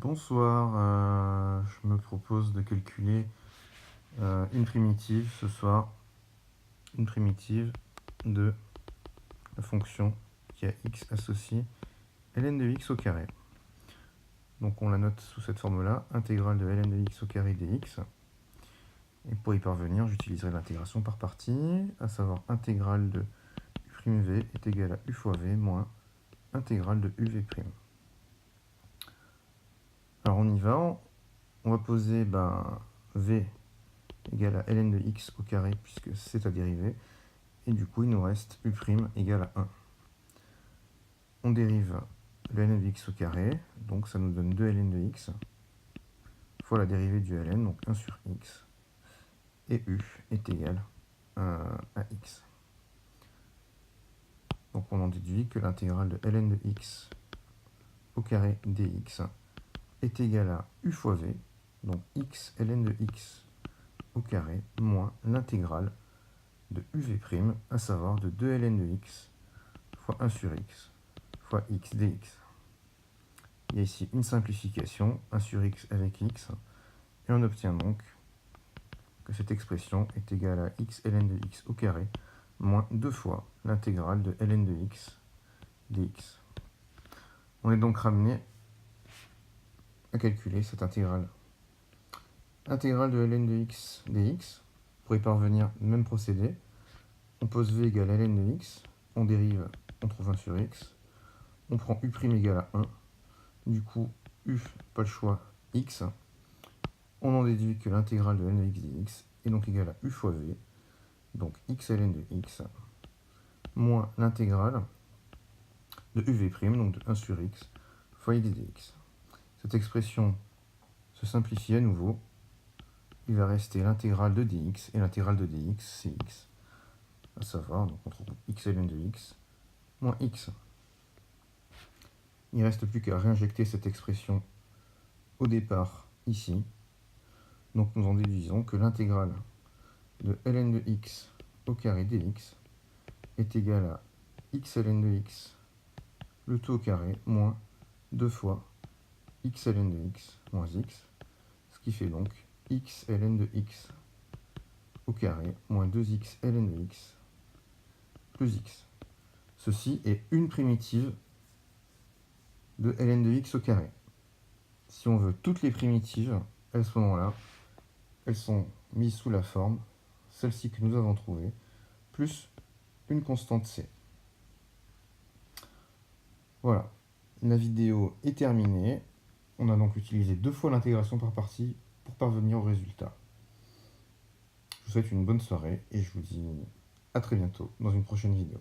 Bonsoir, je me propose de calculer une primitive ce soir, une primitive de la fonction qui a x associé ln de x au carré. Donc on la note sous cette forme-là, intégrale de ln de x au carré dx. Et pour y parvenir, j'utiliserai l'intégration par partie, à savoir intégrale de u'v est égale à u fois v moins intégrale de uv'. Alors on y va, on va poser v égale à ln de x au carré, puisque c'est à dériver. Et du coup, il nous reste u' égale à 1. On dérive le ln de x au carré, donc ça nous donne 2 ln de x, fois la dérivée du ln, donc 1 sur x. Et u est égal à x. Donc on en déduit que l'intégrale de ln de x au carré dx est égale à u fois v, donc x ln de x au carré, moins l'intégrale de uv', à savoir de 2 ln de x fois 1 sur x fois x dx. Il y a ici une simplification, 1 sur x avec x, et on obtient donc que cette expression est égale à x ln de x au carré moins 2 fois l'intégrale de ln de x dx. On est donc ramené à calculer cette intégrale. Intégrale de ln de x dx, pour y parvenir, même procédé, on pose v égale ln de x, on dérive, on trouve 1 sur x, on prend u' égale à 1, du coup u, pas le choix, x, on en déduit que l'intégrale de ln de x dx est donc égale à u fois v, donc x ln de x, moins l'intégrale de uv', donc de 1 sur x, fois x dx. Cette expression se simplifie à nouveau, il va rester l'intégrale de dx, et l'intégrale de dx, c'est x. À savoir, donc on trouve x ln de x, moins x. Il ne reste plus qu'à réinjecter cette expression au départ, ici. Donc nous en déduisons que l'intégrale de ln de x au carré dx est égale à x ln de x, le tout au carré, moins 2 fois x ln de x moins x, ce qui fait donc x ln de x au carré moins 2x ln de x plus x. Ceci est une primitive de ln de x au carré. Si on veut toutes les primitives, à ce moment-là, elles sont mises sous la forme, celle-ci que nous avons trouvée, plus une constante c. Voilà, la vidéo est terminée. On a donc utilisé 2 fois l'intégration par partie pour parvenir au résultat. Je vous souhaite une bonne soirée et je vous dis à très bientôt dans une prochaine vidéo.